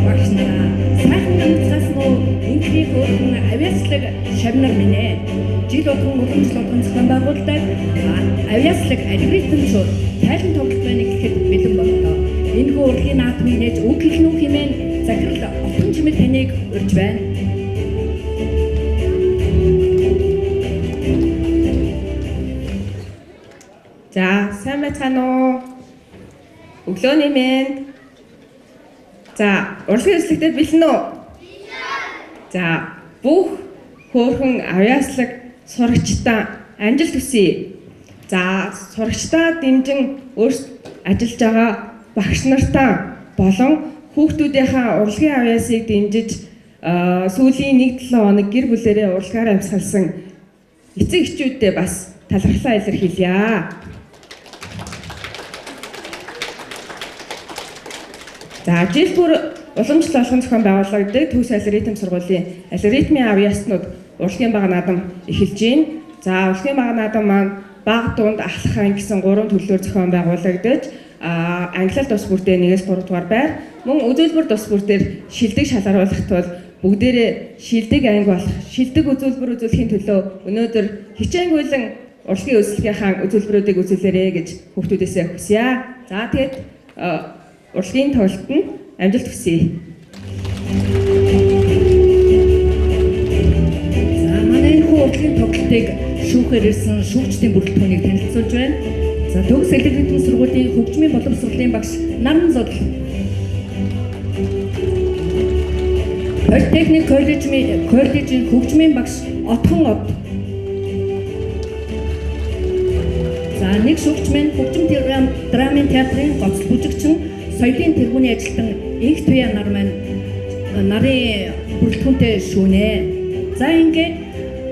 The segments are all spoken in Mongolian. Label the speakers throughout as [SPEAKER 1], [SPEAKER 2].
[SPEAKER 1] багш нараа сайхан амтсаас нөө инкри хөөрхөн авиаслаг шавнар минь ээ. Жил болгон уламжлалт зохион байгуулдаг авиаслаг алгоритмчууд тайлан тоглолт байна гэхэд бэлэн боллоо. Энэ хүү урлагийн наадмыг нээж үг хэлнүү хэмээн захирал отон чимэл таныг урьж байна.
[SPEAKER 2] За, сайн байцгаана уу? Өглөөний мэнд. За, урлагийн эслэгтэй бэлэн үү? За, бүх хөөрхөн авиаслаг сурагчдаа амжилт хүсье. За, сурагчдаа дэмжин өөрсд ажиллаж байгаа багш нартаа болон хүүхдүүдийнхээ урлагийн авиасыг дэмжиж сүүлийн 1-7 хоног гэр бүлээрээ урлагаар амьсгалсан эцэг эхчүүддээ бас талархлаа илэрхийлье. За, жил бүр уламжлал болгон зохион байгуулагддаг төгс алгоритм сургуулийн алгоритмын авиаснууд урлагийн бага наадам эхэлж байна. За, урлагийн бага наадам маань бага дунд ахлах гэсэн 3 төрлөөр зохион байгуулагдаж англиар тус бүртээ 1-3 дугаар байр, мөн үзүүлбэр тус бүртээр шилдэг шалгаруулахт бол бүгдээрээ шилдэг анги болох шилдэг үзүүлбэр үзүүлэхийн төлөө өнөөдөр хичээнгүйлэн урлагийн өсөлтийн үзүүлбэрүүдийг үзүүлээрэй гэж хүүхдүүдээсээ хүсье. За, тэгээд урлагийн тоглолт нь амжилт хүсье.
[SPEAKER 1] За, манай энэ урлагийн тоглолтыг шүүхээр ирсэн шүүгчдийн бүрэлдэхүүнийг танилцуулж байна. За, төгс алгоритм сургуулийн хөгжмийн боловсролын багш Наран Зодол. Политехник коллежийн хөгжмийн багш Отхон Од. За, нэг шүүгчмэн хөгжим драмын театрын гоцл бүжигчин соёлын тэргүүний ажилтан Инх Туяа нар маань нарын бүрэлдэхүүнтэй шүүнэ. За, ингээд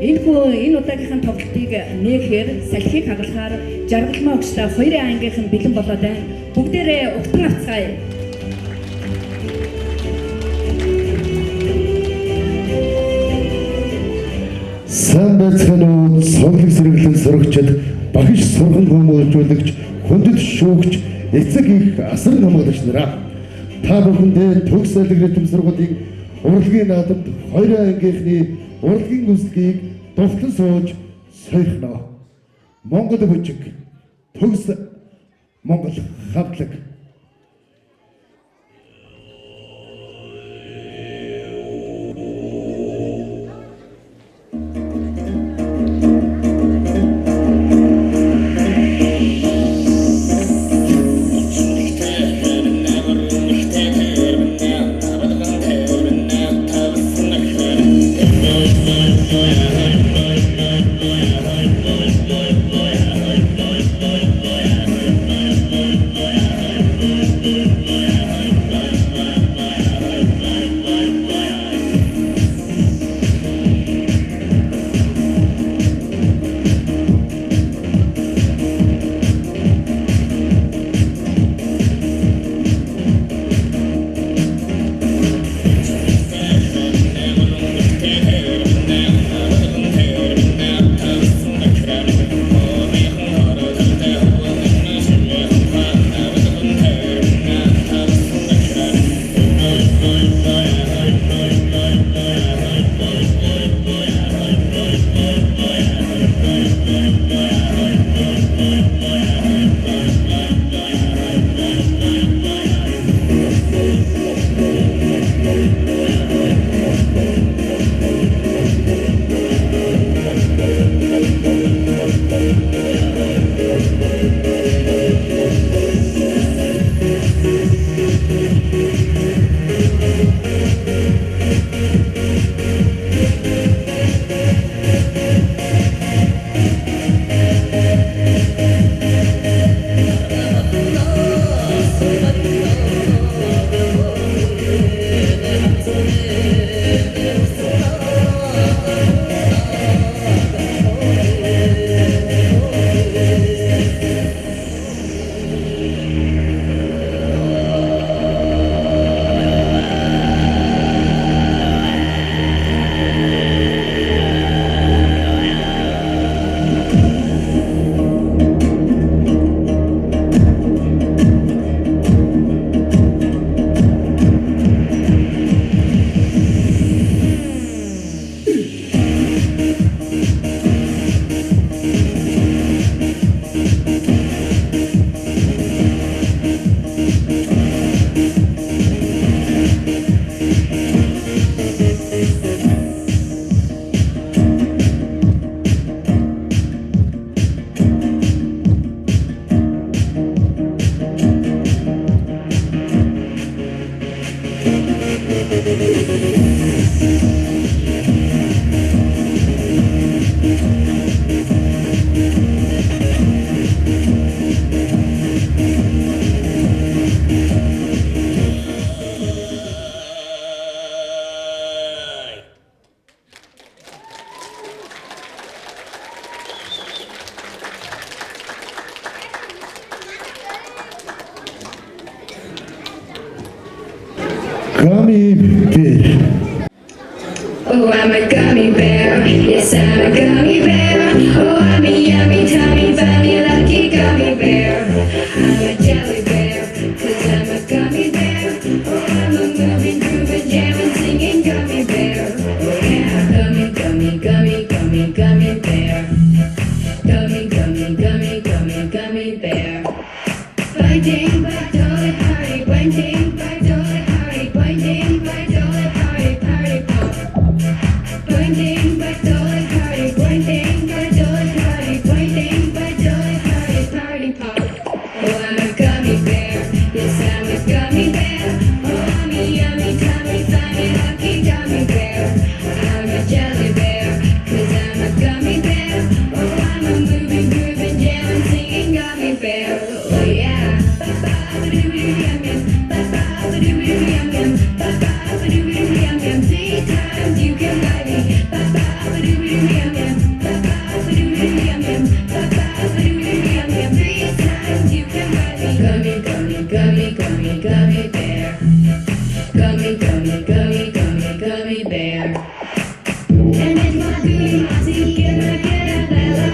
[SPEAKER 1] энэ удаагийнхын тоглолтыг нээхээр салхийг хагалахаар жаргалмаа өгчтэй 2 ангийнхан бэлэн болоод байна. Бүгдээрээ угтан авцгаая.
[SPEAKER 3] Сайн байцгаана уу? Сонглог сэргэлэн сурагчид, багш сургал хүмүүжүүлэгч, хүндэт шүүгч, эцэг их асар намгалагч нараа. Та бүхэндээ төгс алгоритм сургуулийн урлагийн наадамд 2 ангийнхны урлагийн үслэгийг довтлон сууж сойрхно. Монгол бүжиг, төгс Монгол хавтлаг. Gummy bear.
[SPEAKER 4] Oh, I'm a gummy bear. Yes, I'm a gummy bear. Oh, I'm a yummy, tummy, bunny, lucky gummy bear. I'm a jelly bear, 'cause I'm a gummy bear. Oh, I'm a moving, grooving, jamming, singing gummy bear. Oh, yeah, gummy, gummy, gummy, gummy, gummy bear. Gummy, gummy, gummy, gummy, gummy bear. Biting, bite, dolly, party, biting, bite, dolly, party, biting, bite, dolly, party, party, pop. Pointing by dolly party, pointing by dolly party, pointing by dolly party, party pop. Oh, I'm a gummy bear, yes, I'm a gummy bear. Oh, I'm a yummy, tummy, funny, lucky gummy bear. I'm a jelly bear, 'cause I'm a gummy bear. Oh, I'm a moving, grooving, jamming, singing gummy bear. Oh, yeah. Ba-ba-ba-doo-doo-yum-yum, ba-ba-ba-doo-doo-yum-yum, ba-ba-ba-doo-doo-yum-yum. 3 times you can buy me. Ba-ba-ba-doo-doo-yum-yum, ba-ba-ba-doo-doo-yum-yum, ba-ba-ba-doo-doo-yum-yum. 3 times you can buy me. Gummy, gummy, gummy, gummy, gummy bear. Gummy, gummy, gummy, gummy, gummy bear. And it's my goody mousy, get my get a bella.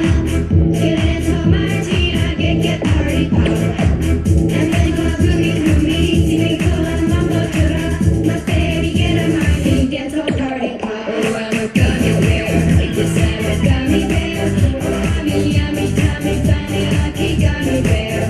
[SPEAKER 4] Get it so mighty, I get party power. And then go boogie through me, see me cool and mambo chura. My baby get a mighty, get so party power. Oh, I'm a gummy bear, yes, I'm a gummy bear. Oh, I'm a yummy, tummy, funny, lucky gummy bear.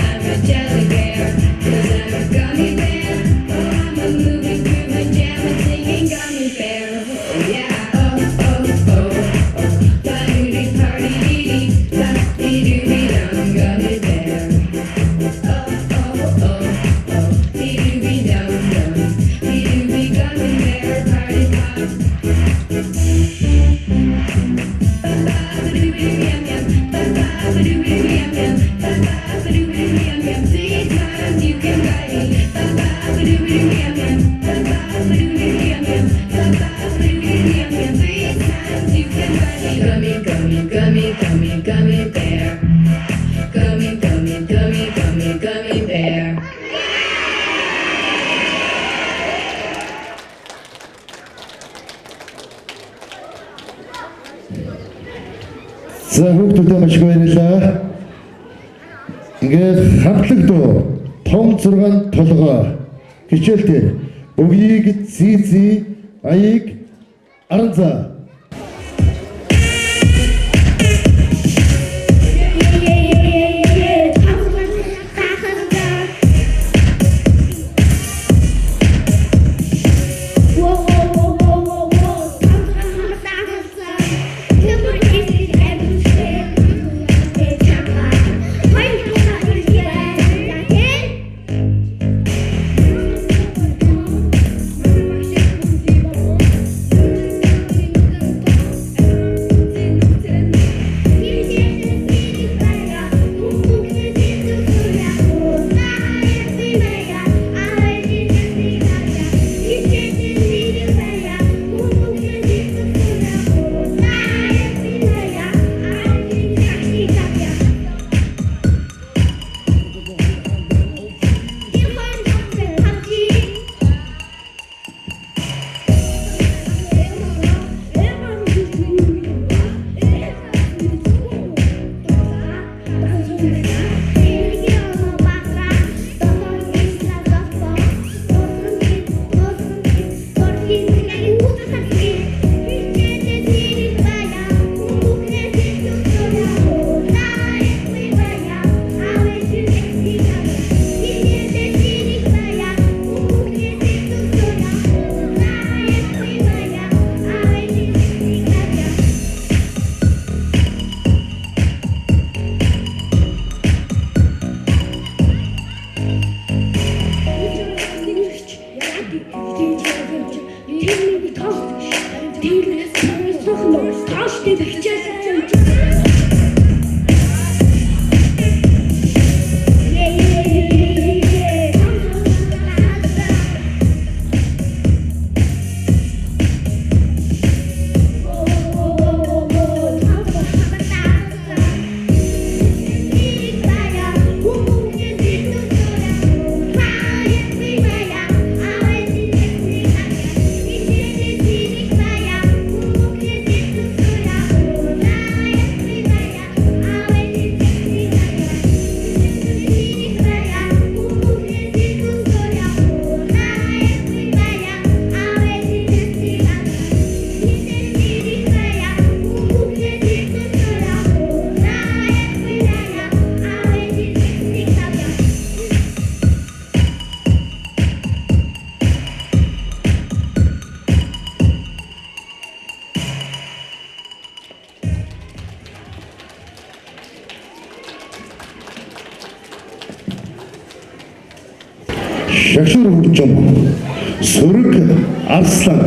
[SPEAKER 4] I'm a jelly bear, 'cause I'm a gummy bear. Oh, I'm a moving, grooving, jamming, singing gummy bear. Oh, yeah, oh, oh, oh, oh. Party, party, dee-dee, da-dee-doo-dee-dum, gummy bear. Oh, oh, oh, oh, dee-doo-dee-dum-dum, dee-doo-dee, gummy bear, party pop. Ba-ba-ba-doo-doo-yum-yum, ba-ba-ba-doo-doo-yum-yum, ba-ba-ba-doo-doo-yum-yum. 3 times you can buy me. Ba-ba-ba-doo-doo-yum-yum, ba-ba-ba-doo-doo-yum-yum, ba-ba-ba-doo-doo-yum-yum. 3 times you can buy me. Gummy, gummy, gummy, gummy, gummy bear. Gummy, gummy, gummy, gummy, gummy bear.
[SPEAKER 3] За хүүхдүүдээ маш их баярлалаа. Ингээд хамтлаг дуу том 6 толгой хичээлтэй бүгийг зий аяыг аранзаа.
[SPEAKER 5] техникийн тост тэнгэрээс сурах нь тоостыг хичээлээ.
[SPEAKER 3] Шагшуур хөгжим Сүрэг Арслан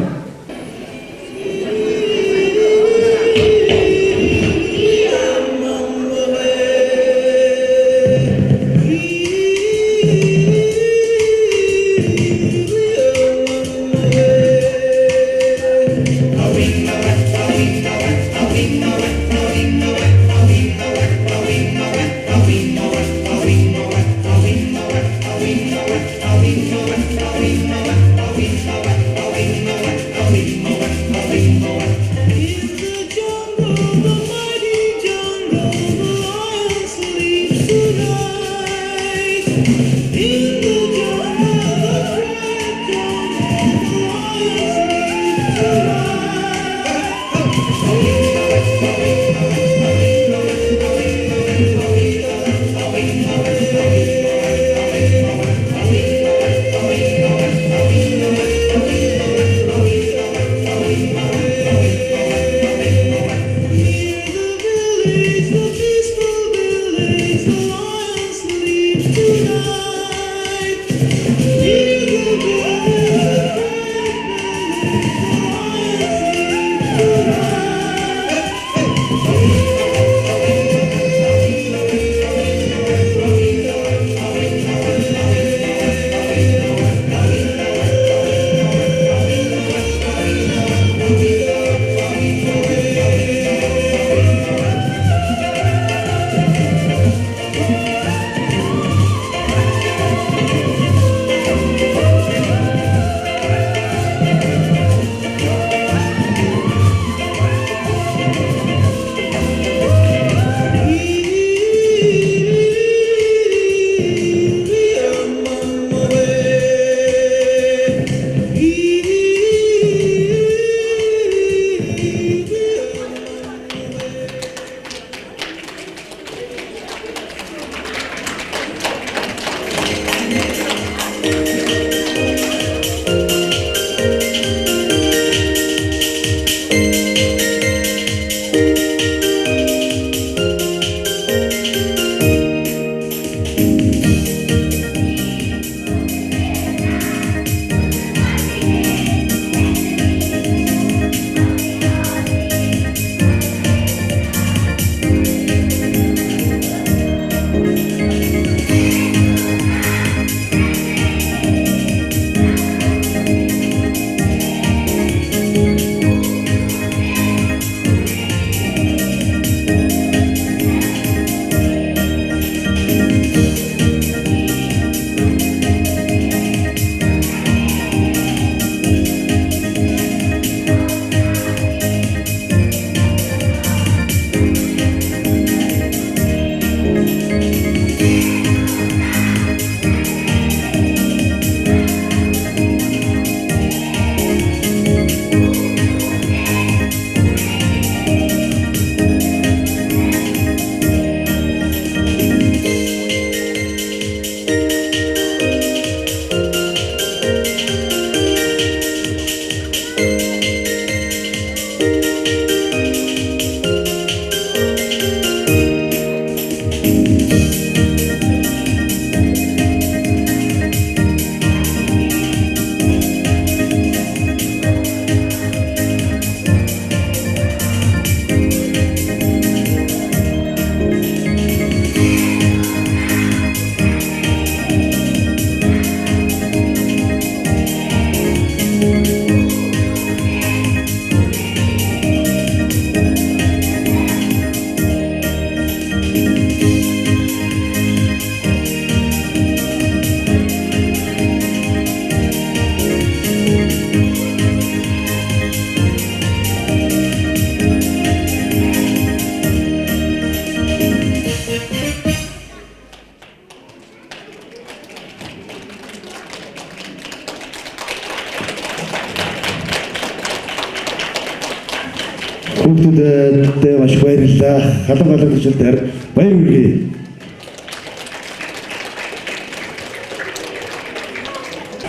[SPEAKER 3] Хүүхдүүдэд маш баярлалаа. Халуун галуу төсөлдөр баяр хүргэе.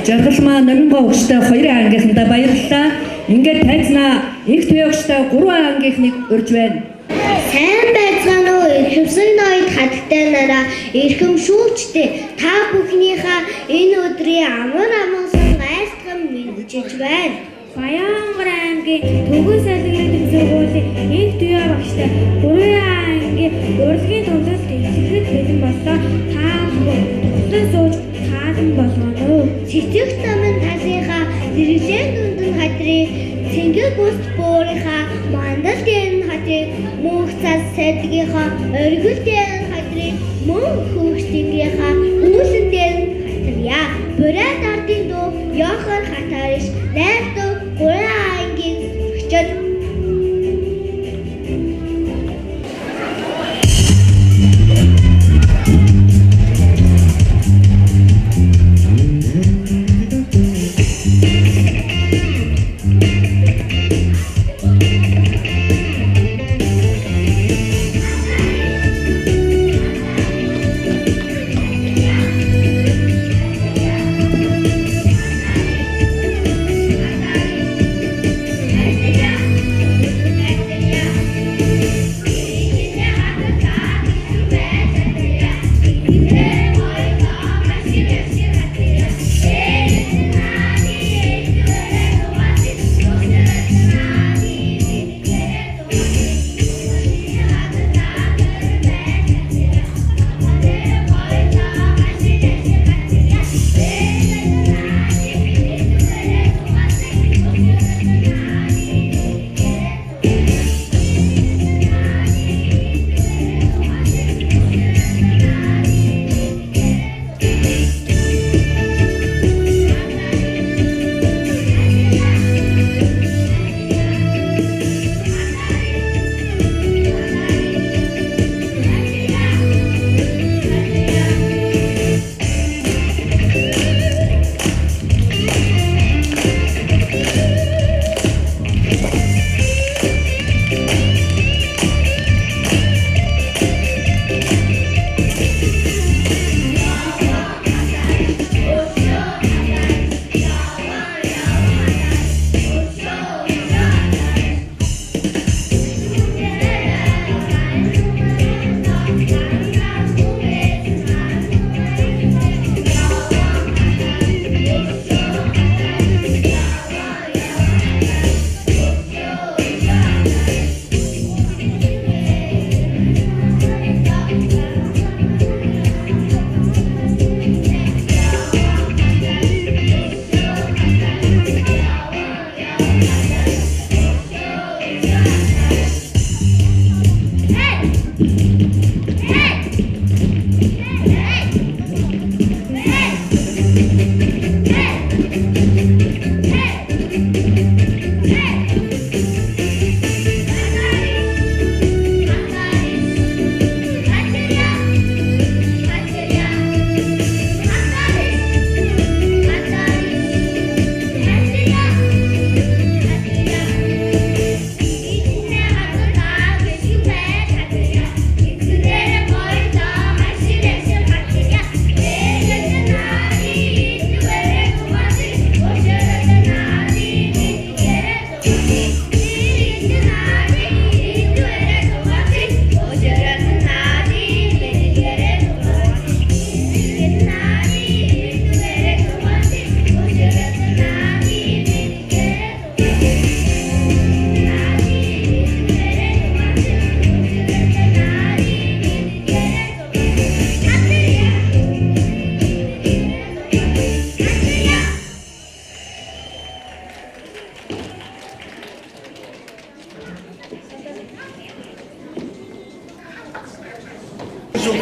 [SPEAKER 1] Жаргалмаа номингоо өгчтэй 2 ангийнхандаа баярлалаа. Ингээд тайзнаа их төвөө өгчтэй 3 ангийнхныг урьж байна.
[SPEAKER 6] Сайн байцгаана уу хэвсэг ноёд хаттай нараа эрхэм шүүгчтэй та бүхнийхээ энэ өдрийн амар амгалан айлтган мэдчиж байна.
[SPEAKER 5] Баянгар аймгийн Төгөн салгирын сургуулийн их төвөө багштай 3 ангийн урлагийн төвлөлт эхлэхэд бэлэн боллоо. Та бүхэн сууж таалан болгоно уу?
[SPEAKER 6] Цэцэг намын талынхаа зэрэглэн дүндэн хатрын цэнгэл бүст буурийнхаа мандал дээр нь хатрын мөнх цас сайдгийнхаа оргил дээр нь хатрын мөн хөвгчдийнхаа үүлэн дээр нь хатрья. Бурайд ардын дуу Йохан хатариш найрдуу 3 ангийн өгчөд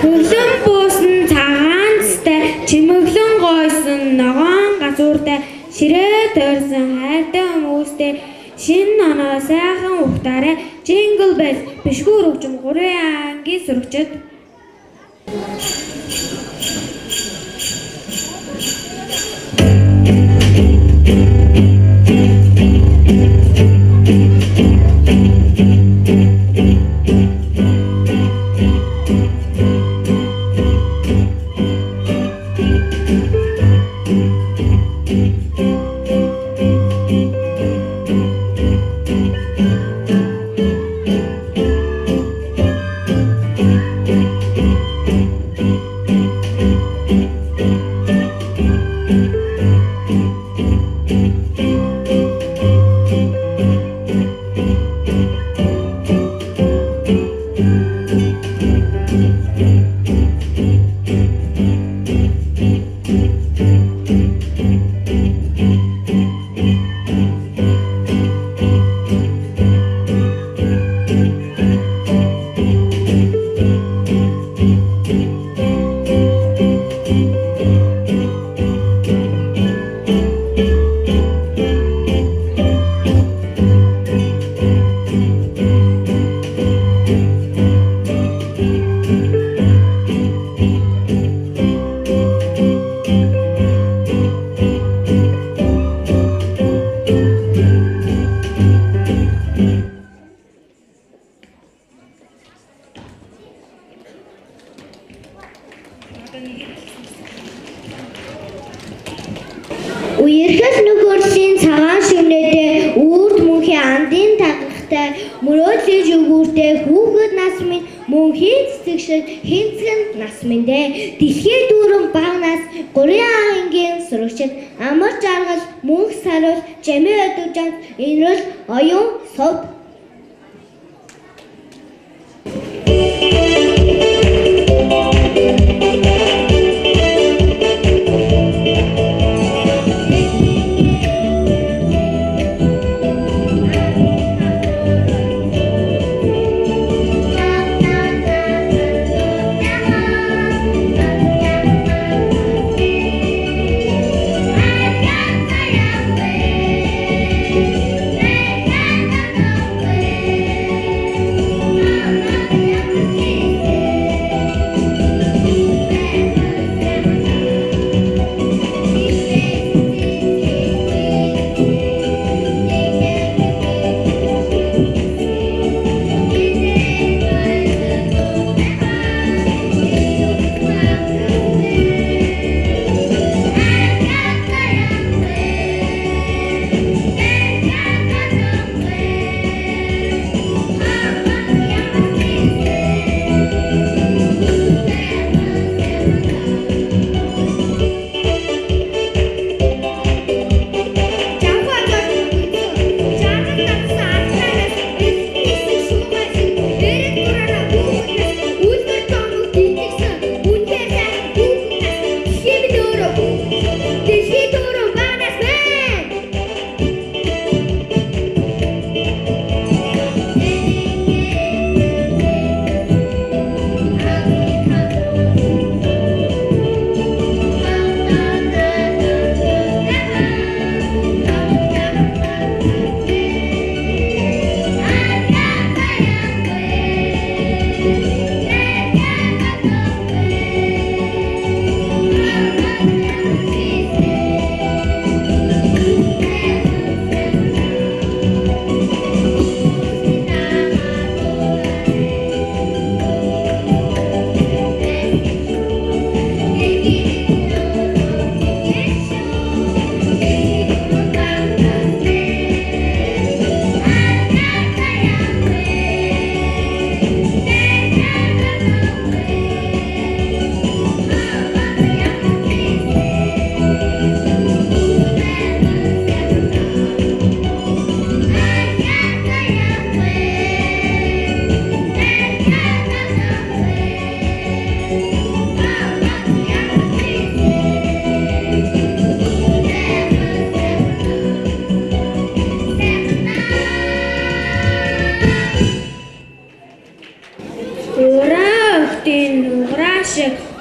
[SPEAKER 5] Хүлэн буусан цагаанцтай чимэглэн гойсон ногоон газууртай ширээ тойрсон хайртай хүмүүстэй шинэ оноо сайхан ухтаарай Jingle Bells бишгүүр хөгжим 3 ангийн сурагчид
[SPEAKER 6] өгүүртэй хүүхэд нас минь мөн хийцдэг шиг хинцгэн нас минь дээ. Дэлхий дүүрэн бага нас гурийн ангийн сурагчид амар жаргал мөнх саруул жамийн өдөвжан энэрл оюун сов.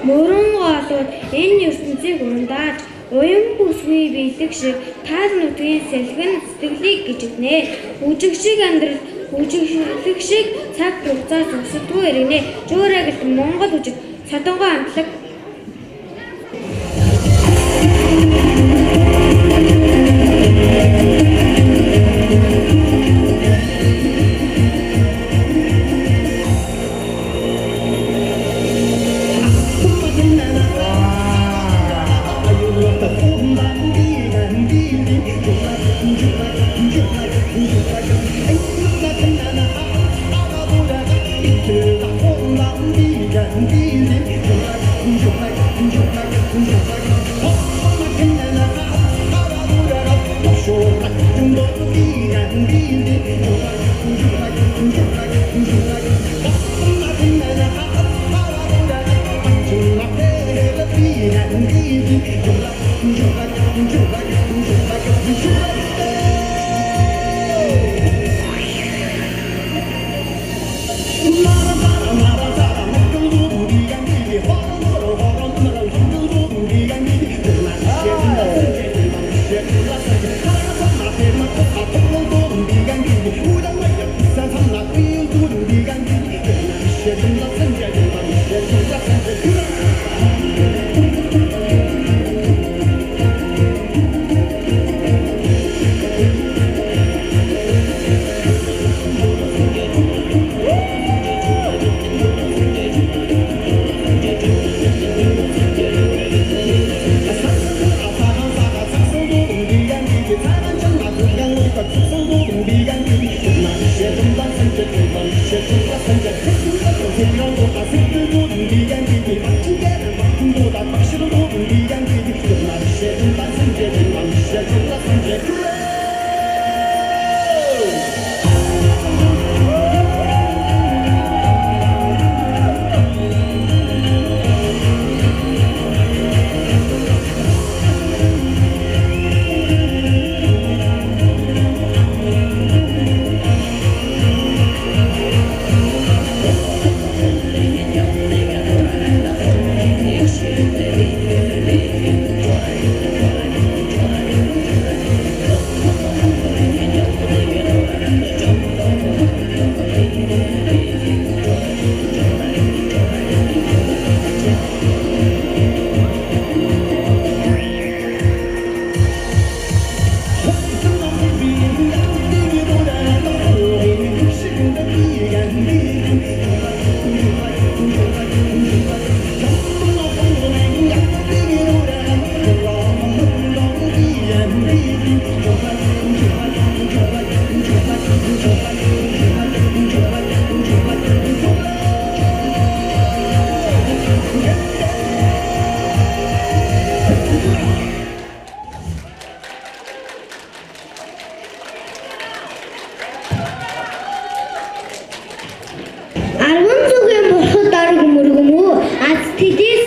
[SPEAKER 5] Мөрөн голууд энэ ертөнцийг ундааж уян бүсгүй биелэх шиг тал нутгийн сэлгэн сэтгэлийг гжигнэ. Үжигшиг амьдрал үжиглэх шиг цаг хугацаа зогсдгүй ирнэ. Жуурагт Монгол үжиг садангой амтлаг
[SPEAKER 3] Thank you.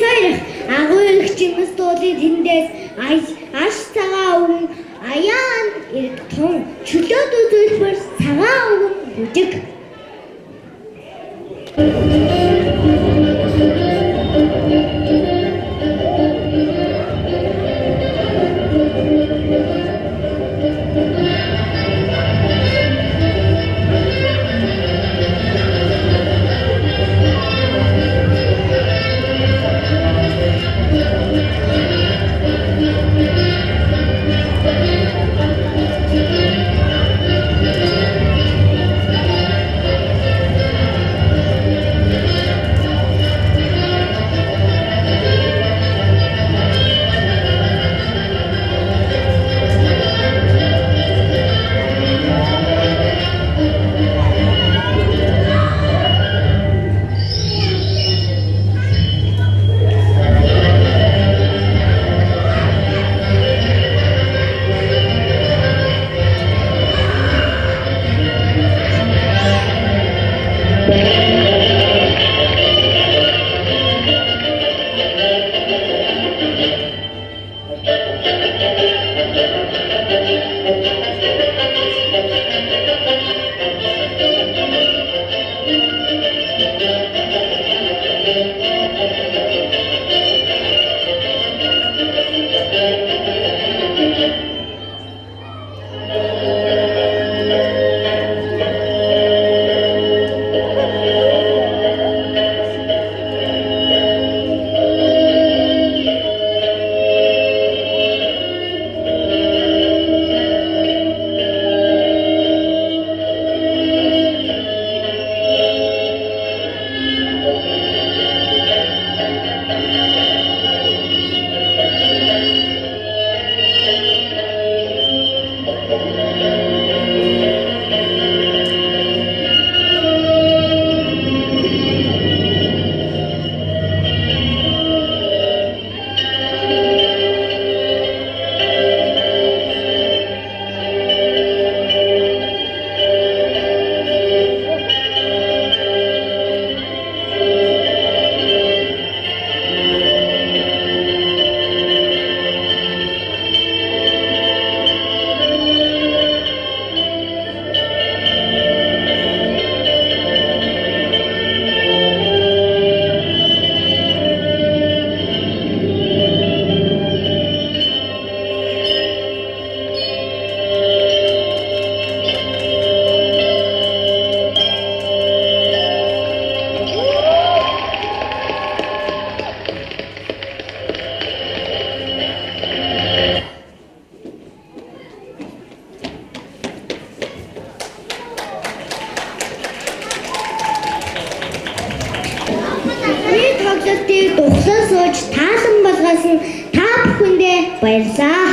[SPEAKER 6] баярах агуу их чимэс дуулын тэндээс аш цагаан өвгөн аяан ирэх том чөлөөт үзүүлбэр цагаан өвгөн бүжиг. тоглолтыг дугсаа сууж таалан болгосон та бүхэндээ баярлалаа.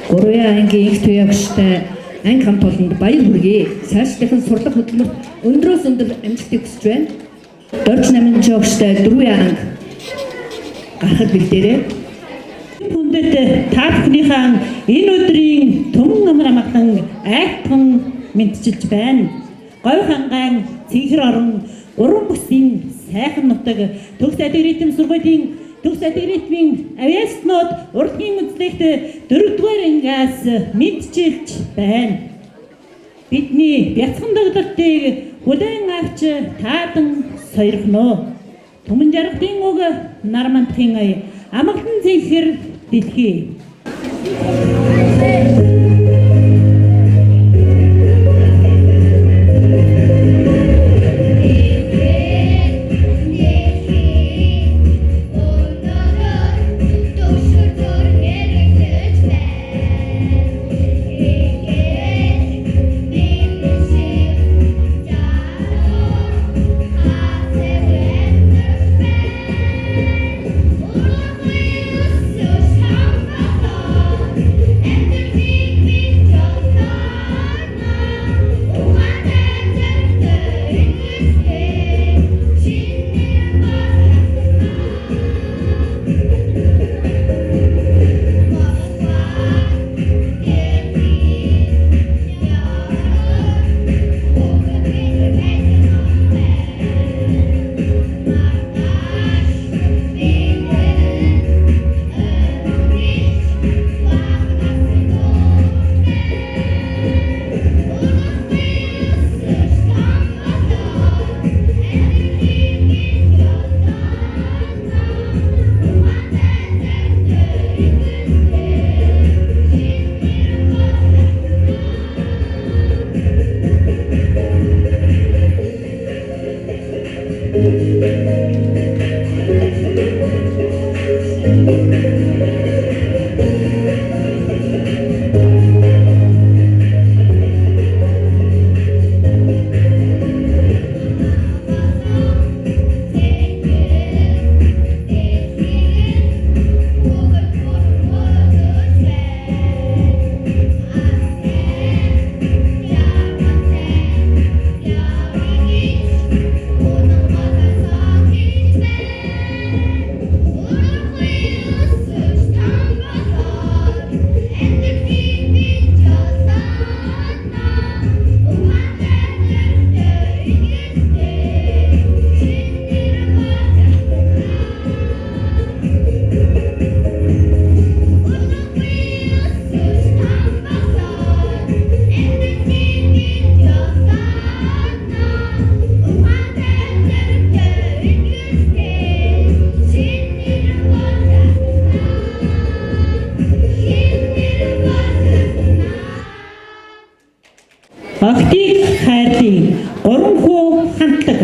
[SPEAKER 1] Гурван ангийн их туягчтай анги хамт олонд баяр хүргэе. Цаашлахын сурлах хөтөлбөрт өндрөөс өндөр амжилтыг хүсэж байна. Дорж намын жогчтой дөрвөн анги гарахад бэлдээрэй.
[SPEAKER 7] Хүндэт та бүхнийхээ энэ өдрийн төмөн амар амгалан айхтан мэдчилж байна. Говь хангаан цэнхэр орон уран бүсийн сайхан нутаг төгс адиг ритм сургуулийн төгс адиг ритмийн авиаснууд урлагийн үзлэгт 4-р ангиас мэдчилж байна. Бидний бяцхан дагдлыг хүлээн авч таадан сойрхно. Түмэн жаргалтын уг нар мандахын амгалан цэнхэр дэлхий. Охтыг хайрлын гурван хүү хамтлаг.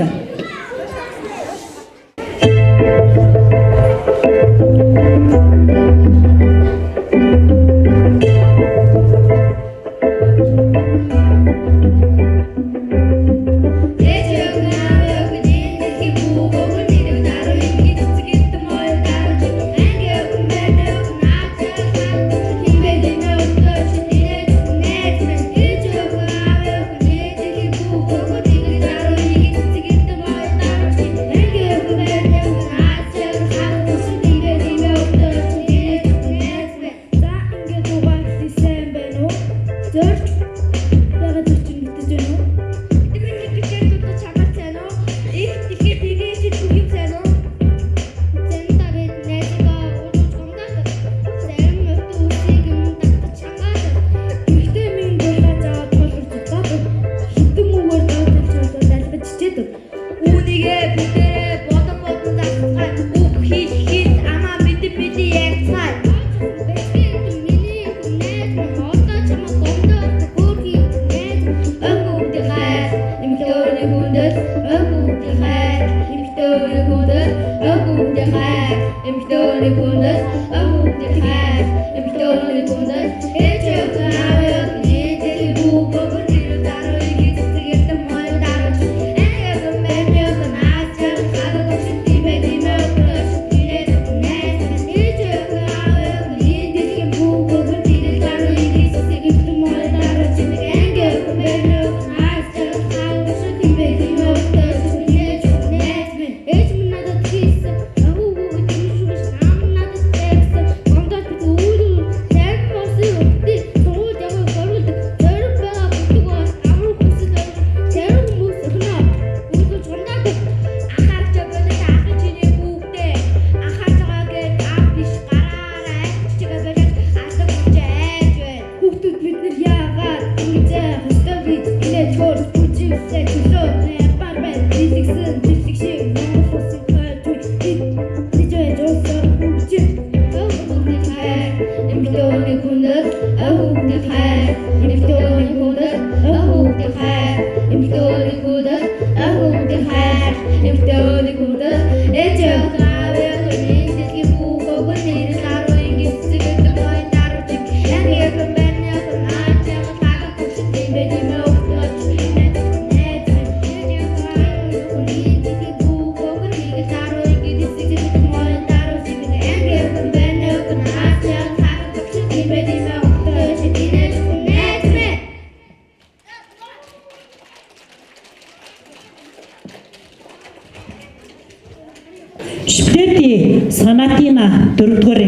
[SPEAKER 7] Шпилети Санатина 4-р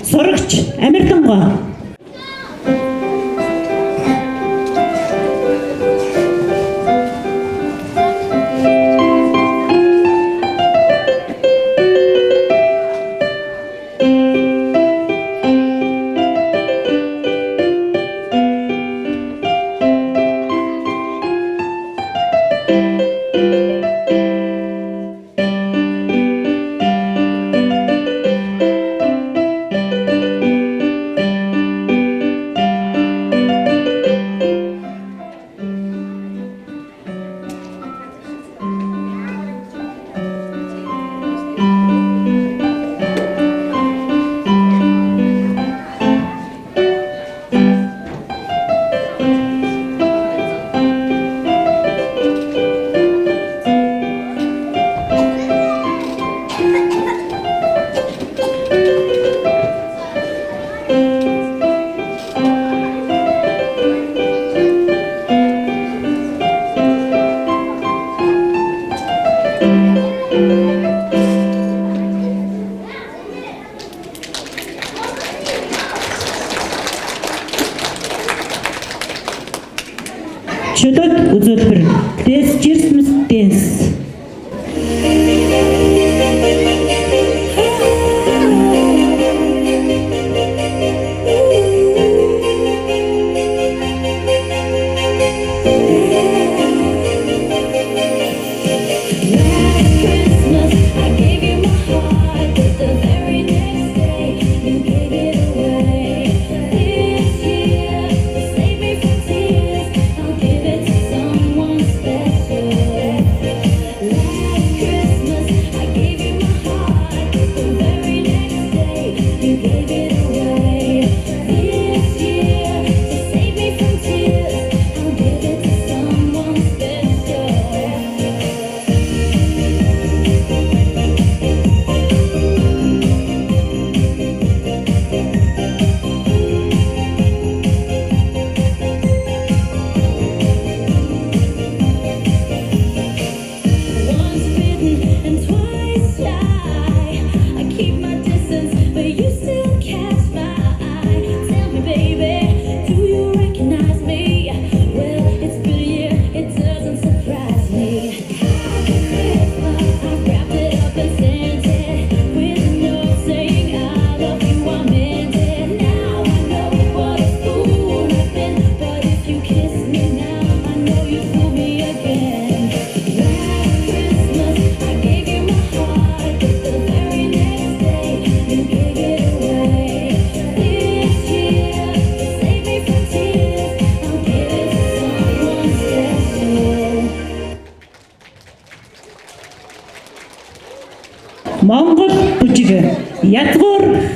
[SPEAKER 7] сурагч Американ гоо. Чөлөөт үзүүлбэр This Christmas Dance.
[SPEAKER 4] Save me from tears, I'll give it to someone.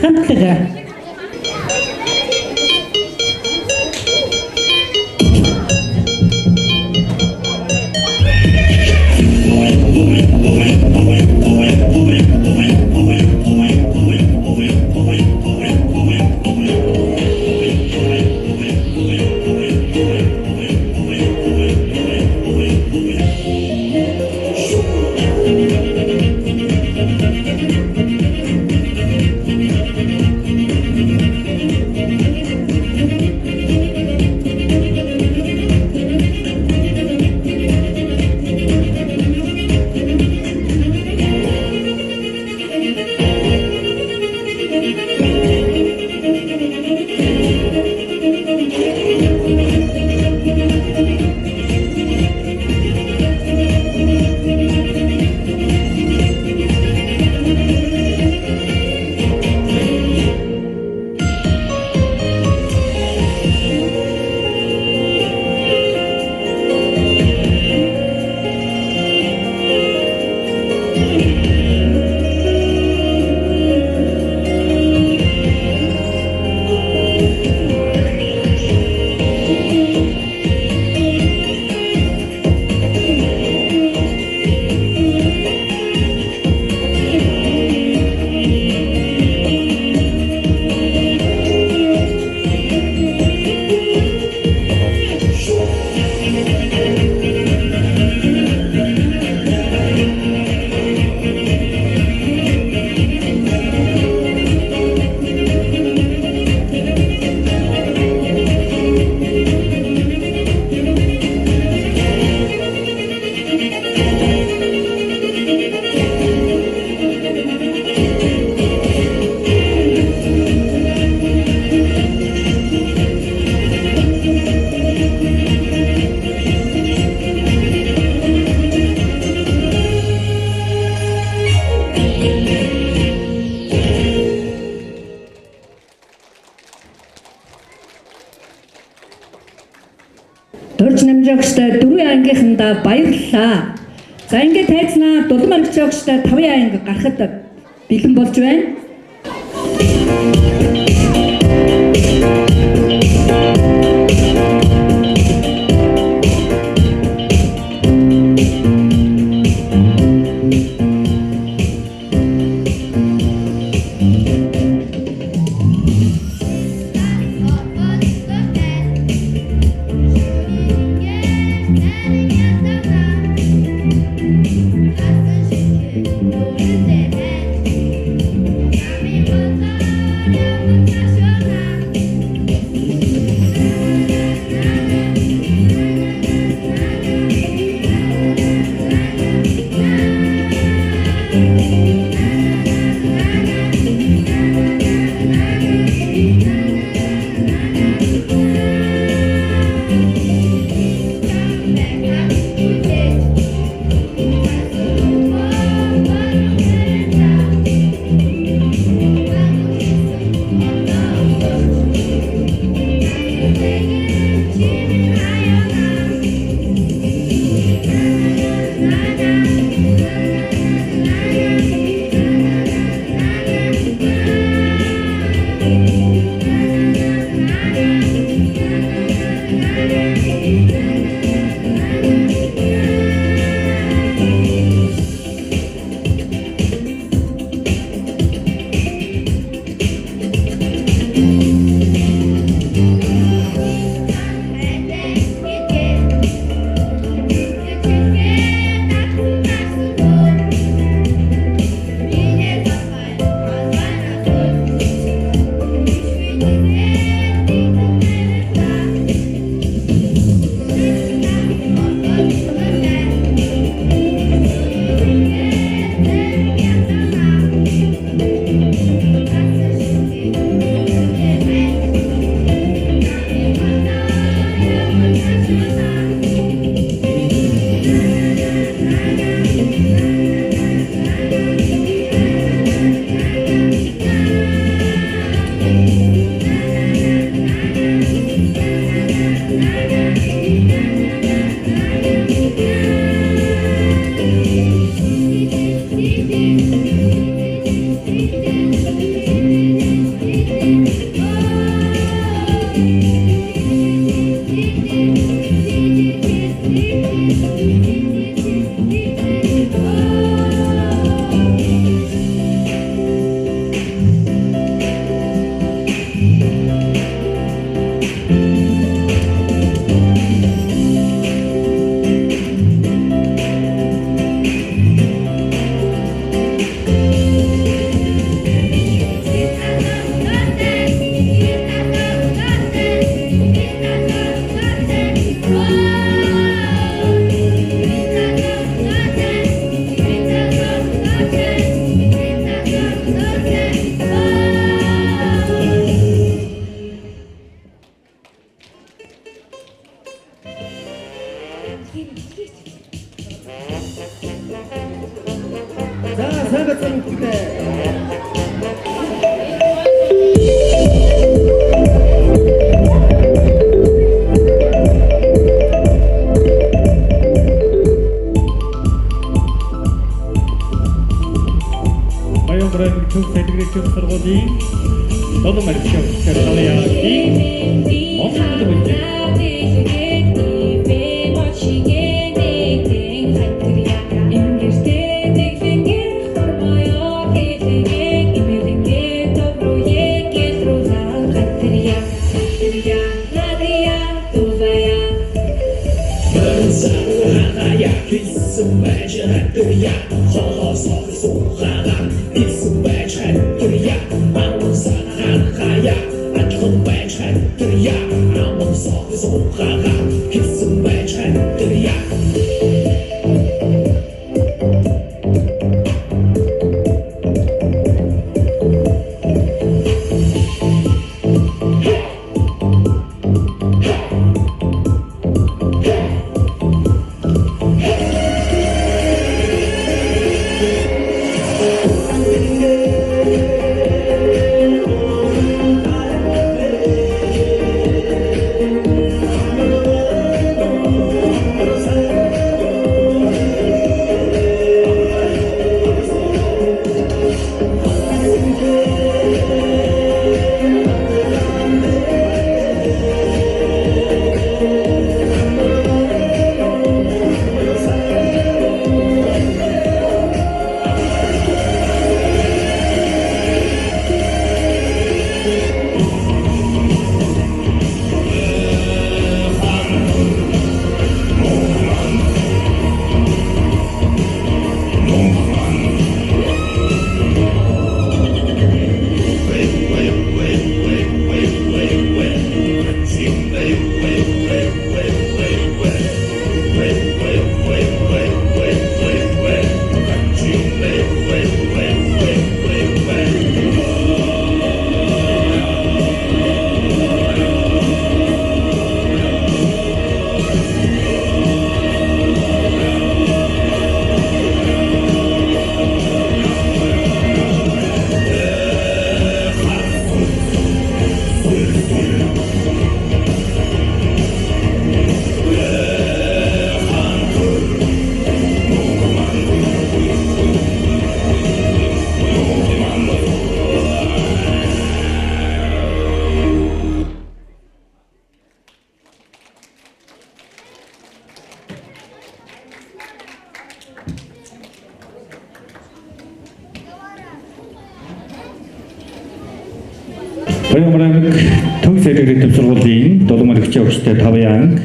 [SPEAKER 7] хандлага. Дурж намжаагчтай 4 ангийнхандаа баярлалаа. За ингээд тайзнаа дулам аргичаагчтай 5 анги гарахад бэлэн болж байна.
[SPEAKER 3] За сайн бацхан хүнтэй.
[SPEAKER 8] Баян төв селегрэтэв сургуулийн долоо мэрэгчээр талын Монгол бүлэг Баян төв селегрэтэв сургуулийн долоо мэрэгчийн өвчтэй 5 анги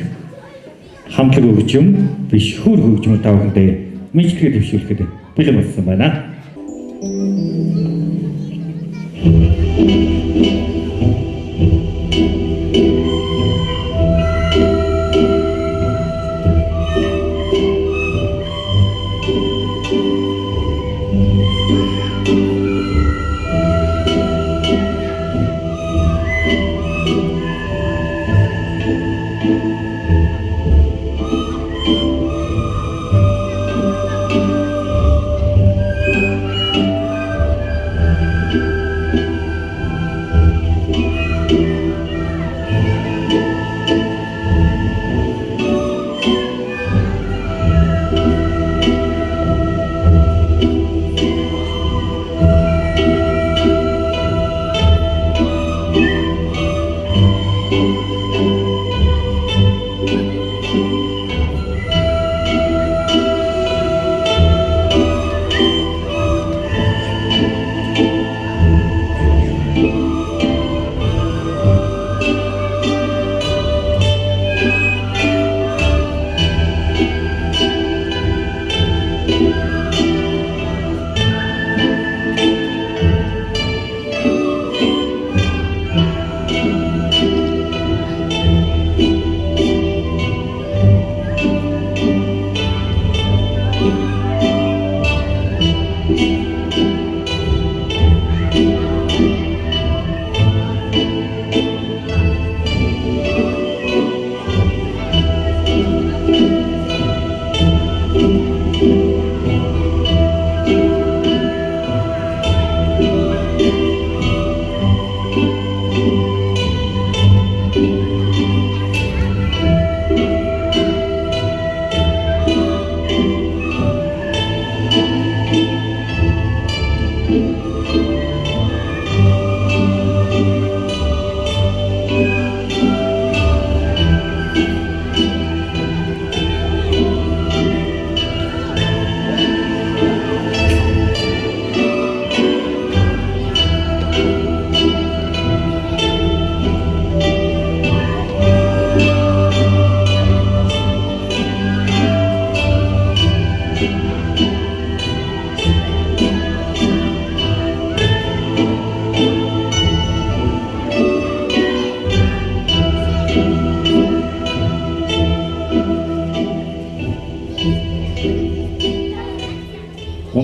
[SPEAKER 8] хамтлаг хөгжим биш хөр хөгжмөөр тавхандаа мэдлэгээ дэвшүүлэхэд бэлэн болсон байна.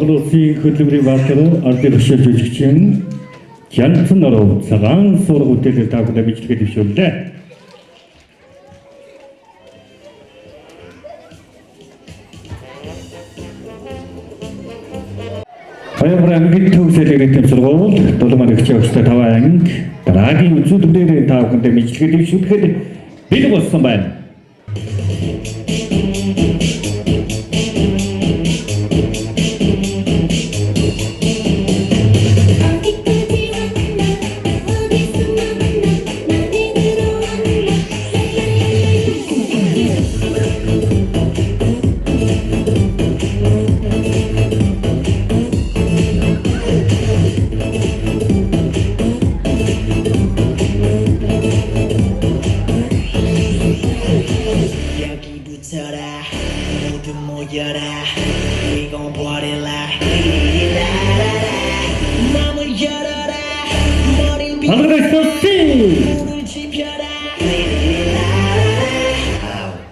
[SPEAKER 8] Монгол Улсын хөдөлмөрийн баатар ардын бишэл жүжигчин Жантсан Норов цагаан сураг үтэлээр та бүхэнд бичлэгээ дэвшүүллээ. Баяр ангид төгсөлөөр идэм сургууль Дулман эгчийн өчтө 5 анги дараагийн үзүүлбэрээр та бүхэнд бичлэгээ дэвшүүлэхэд бэлэг болсон байна.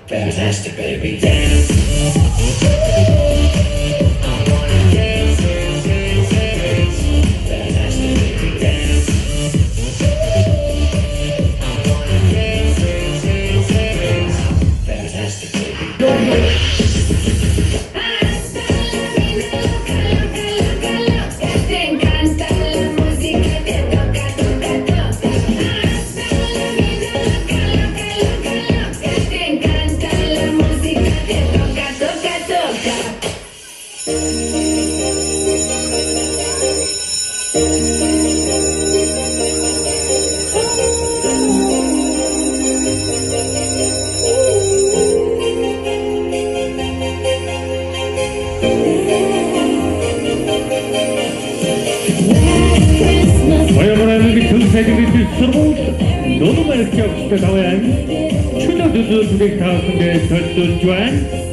[SPEAKER 9] Fantastic, baby, dance. Дулман эгчийн өчтө 5 анги чөлөө төлөвлөлтийг та бүхэнд төлөвлөж байна.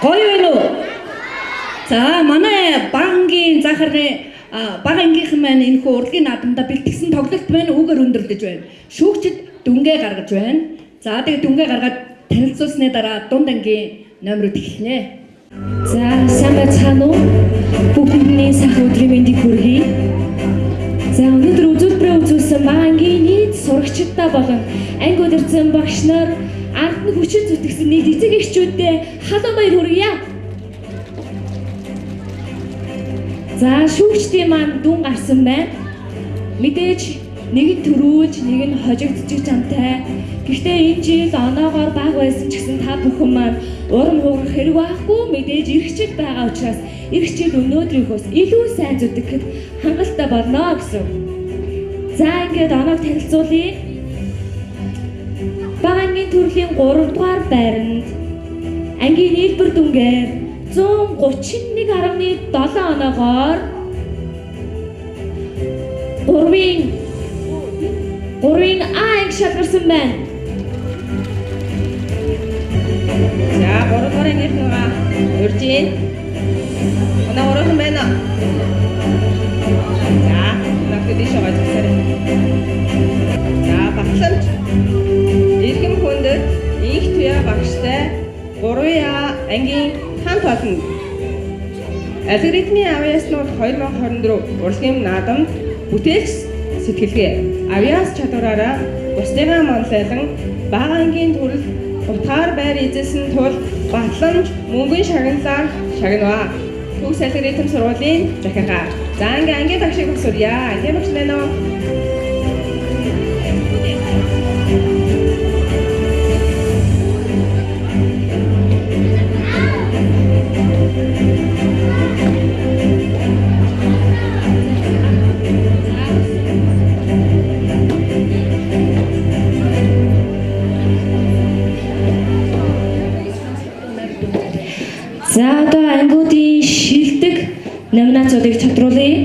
[SPEAKER 1] Гоё байна уу? За манай бангийн захиргын бага ангийнхан маань энэ хүү урлагийн наадамда бэлтгэсэн тоглолт байна үгээр өндөрлөж байна. Шүүгчид дүнгээ гаргаж байна. За тэгээд дүнгээ гаргаад танилцуулсны дараа дунд ангийн номерууд эхэлнэ.
[SPEAKER 5] За сайн байцгаана уу? Бүгдний сайхан өдрийн мэндийг хүргэе. За өнөөдөр үзүүлбэрээ үзүүлсэн бангийн нийт сурагчдаа болон анги удирдсан багш нар ард нь хүчин зүтгэсэн нийт эцэг эхчүүдтэй халуун баяр хүргье. За шүүгчдийн маань дүн гарсан байна. Мэдээж нэг нь төрүүлж, нэг нь хожигдчих замтай. Гэхдээ энэ жил оноогоор баг байсан ч гэсэн та бүхэн маань урам хугарах хэрэг байхгүй. Мэдээж ирэх жил байгаа учраас ирэх жил өнөөдрийнхөөс илүү сайн зүтгэхэд хангалттай болно гэсэн. За ингээд оноог танилцуулъя. Бага ангийн төрлийн 3 дугаар байранд ангийн нийлбэр дүнгээр 131.7 оноогоор 3-ын А анги шалгарсан байна.
[SPEAKER 2] За 3 дугаар ангийнхаа урьж ийн. Оноо ороохон байна. За нөхөд дэше гацсарай. За багтламж эрхэм хүндэд их туяа багштай 3А ангийн хамт олон алгоритмын авьяаснууд 2024 урлагийн наадамд бүтээлч сэтгэлгээ авьяас чадвараараа бусдыгаа манлайлан бага ангийн төрөл утгаар байр эзэлсэн тул батламж мөнгөний шагналаар шагнаваа. Төгс алгоритм сургуулийн захиргаа. За ангийн багшийг өгсөрье. Ангийн багш байна уу?
[SPEAKER 5] За одоо ангиудын шилдэг номинацуудыг тодруулъя.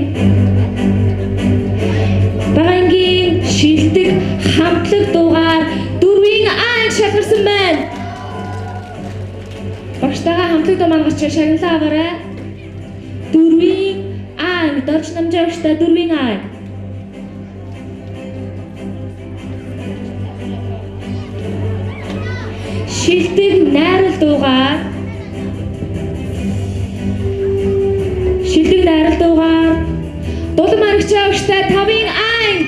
[SPEAKER 5] Бага ангийн шилдэг хамтлаг дугаар 4-ийн А анги шалгарсан байна. Багштайгаа хамтлаг дуу мангаж шагналаа аваарай. 4-ийн А анги дорж намжаагчтай 4-ийн А анги. Шилдэг найрал дугаар Дулам аригчаа өгчтэй 5-ын А анги.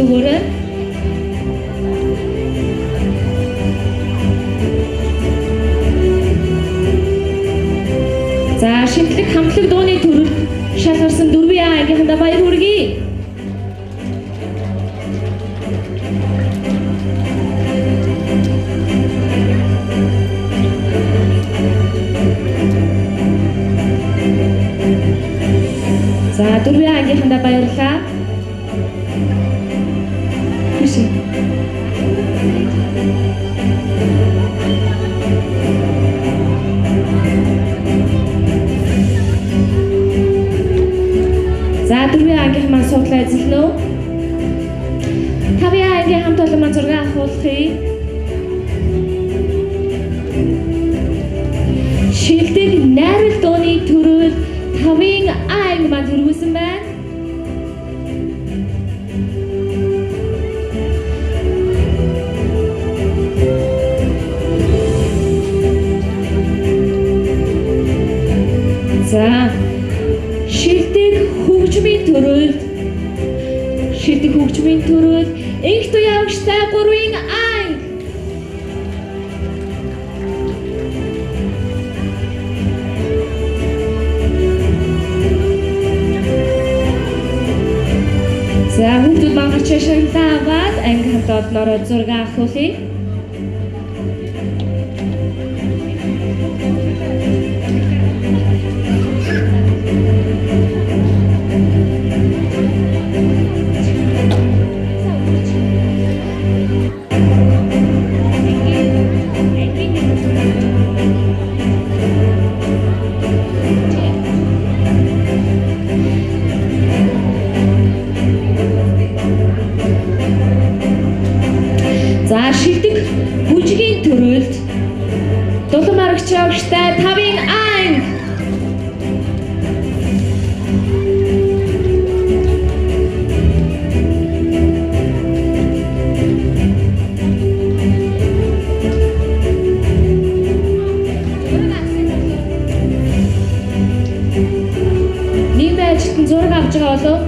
[SPEAKER 5] Өгөөрэй. За шимтлэг хамтлаг дууны төрөлд шалгарсан 4-ийн А ангийнхандаа баяр хүргэе. За 4-ийн А ангийнхандаа баярлалаа. За 4-ийн ангийн маань суудлаа эзэлнэ үү? 5-ийн ангийн хамт олон маань зураг авахуулахыг. Шилдэг найрал дууны төрөл 5-ийн анги маань төрүүлсэн байна. За шилдэг хөгжмийн төрөлд инх туяа өгчтэй 3-ийн анги. За хүүхдүүд мангар чашаглаа аваад анги хамт олнороо зураг авахуулъя. ажилтан зураг авч байгаа болов?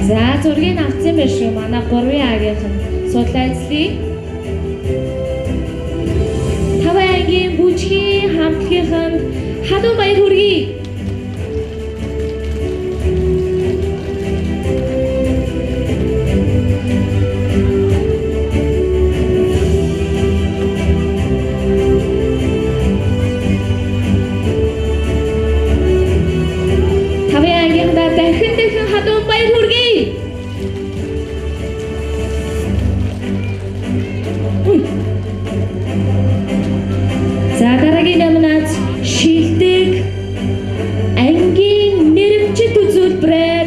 [SPEAKER 5] За зургийг авсан байх шүү. Манай 3-ын агийнхан судлаа эзлэе. 5 агийн бүжгийн хамтлагийнханд хадуу баяр хүргэе. Дахин хадуу баяр хүргэе. За дараагийн номинац шилдэг ангийн нэрвчит үзүүлбэрээр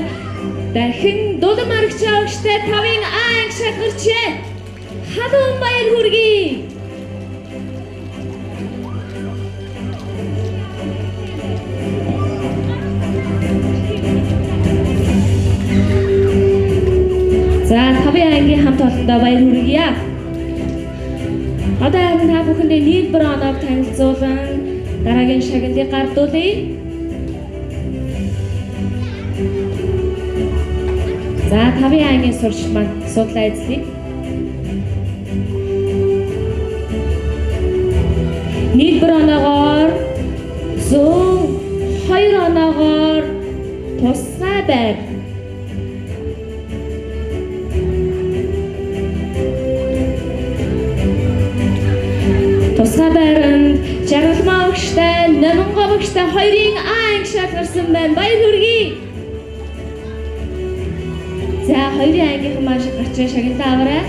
[SPEAKER 5] дахин дулам аргач авагчтай 5-ын анги шалгарчээ. Хадуу баяр хүргэе. За 5-ын ангийн хамт олондоо баяр хүргье. Одоо харин та бүхэндээ нийлбэр оноод танилцуулан дараагийн шагналыг гардуулъя. За 5-ын ангийн сурагч маань судлаа эзлэе. Нийлбэр оноогоор 102 оноогоор тусгай байр. Тусгай байранд жаргалмаа өгчтэй, номонгоо өгчтэй 2-ын анги шалгарсан байна. Баяр хүргэе. За 2-ын ангийнхан маань гарч шагналаа аваарай.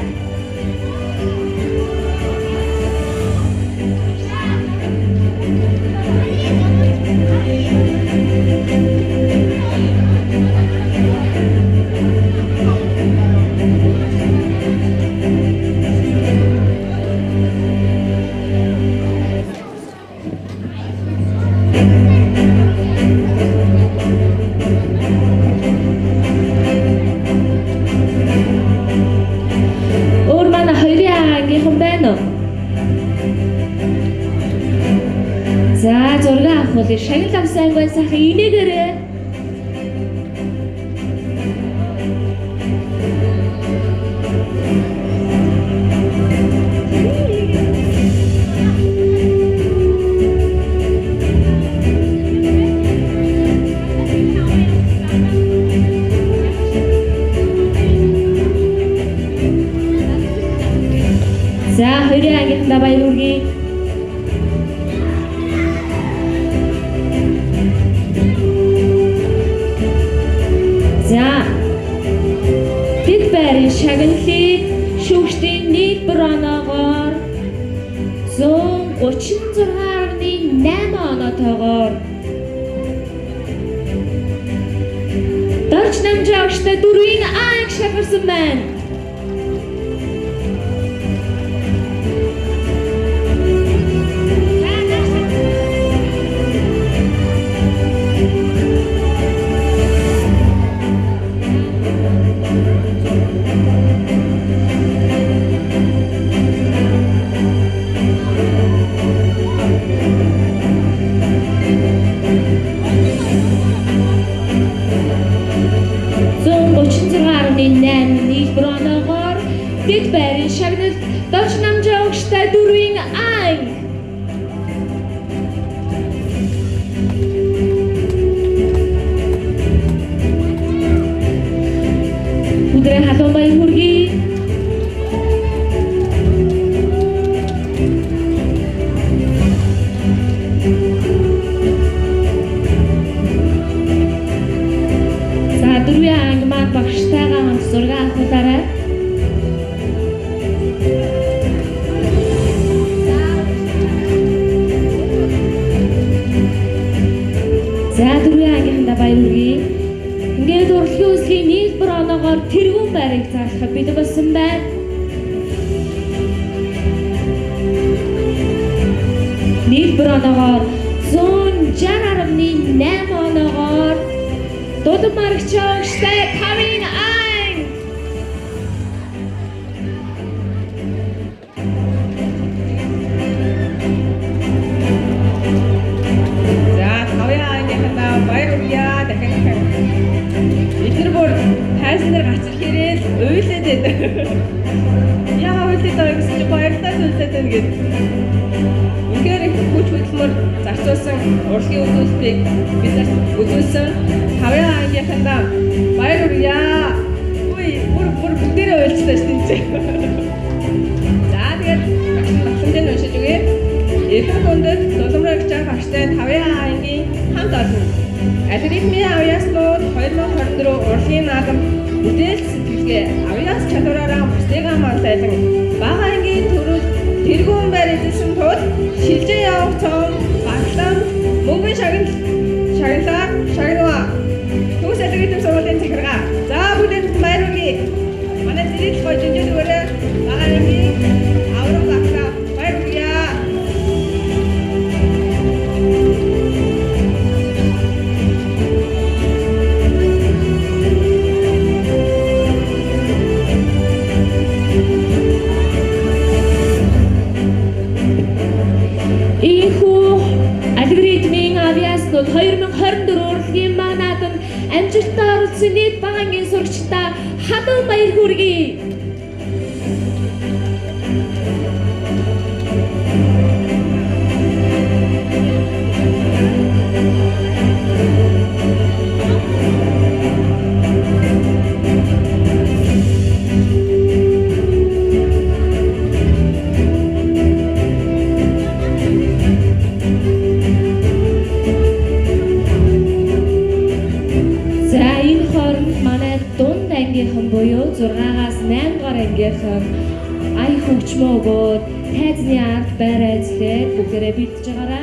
[SPEAKER 5] За зураг авахыг шагнал авсан гой сайхан инээгээрээ. За 2-ын ангийнхандаа баяр хүргэе. За дэд байрын шагналыг шүүгчдийн нийлбэр оноогоор 136.8 оноотойгоор дарж намжаагчтай 4-ийн анги шалгарсан байна. Дэд байрын шагналд дарж намжаагчтай 4-ийн анги. Өдрийн халуун баяр хүргэе. За 4-ийн анги маань багштайгаа хамт зураг авахлаарай. За 4-ийн ангийнхандаа баяр хүргэе. Ингээд урлагийн үсгийн нийлбэр оноогоор тэргүүн байрыг заалахад бид болсон байна. Нийлбэр оноогоор 160.8 оноогоор дулам аргач авагчтай 5-ын анги.
[SPEAKER 2] За 5-ын ангийнхандаа баяр ирээл уйлээд байдаг. Яа уйлээд байгаа гэсэн чи баярлалаа уйлээд байна гэдэг. Үнээр их хүч хөдөлмөр зарцуулсан урлагийн үзүүлэлтийг бид нарт үзүүлсэн 5 ангийнхандаа баяр хүргье. Үй бүр бүгдээрээ уйлцлаа шүү дээ. За тэгээд багшийн уншиж өгье. Эрхэм хүндэт Дулумраг Жан багштай 5 ангийн хамт олон алгоритмын авьяаснууд 2024 урлагийн наадам мэдээлэл сэтгэлгээ авьяас чадвараараа бусдыгаа мандайлан бага ангийн төрөл тэргүүн байр эзэлсэн тул шилжээ явах цом баглан мөнгөн шагналаа төгс алгоритм сургуулийн захиргаа. За бүгдэд баяр хүргэе. Манай зэрэг гоё жинжээрээ бага ангийн авраг баглаа баяр хүргэе.
[SPEAKER 10] Алгоритмын авьяаснууд 2024 урлагийн баг наадамд амжилттай оролцсон нийт бага ангийн сурагчдаа хадуу баяр хүргэе. Буюу 6-аас 8 дугаар ангийнхан ая хөгжмөө өгөөд тайзны ард байр ажиллаад бүгдээрээ бэлдэж байгаарай.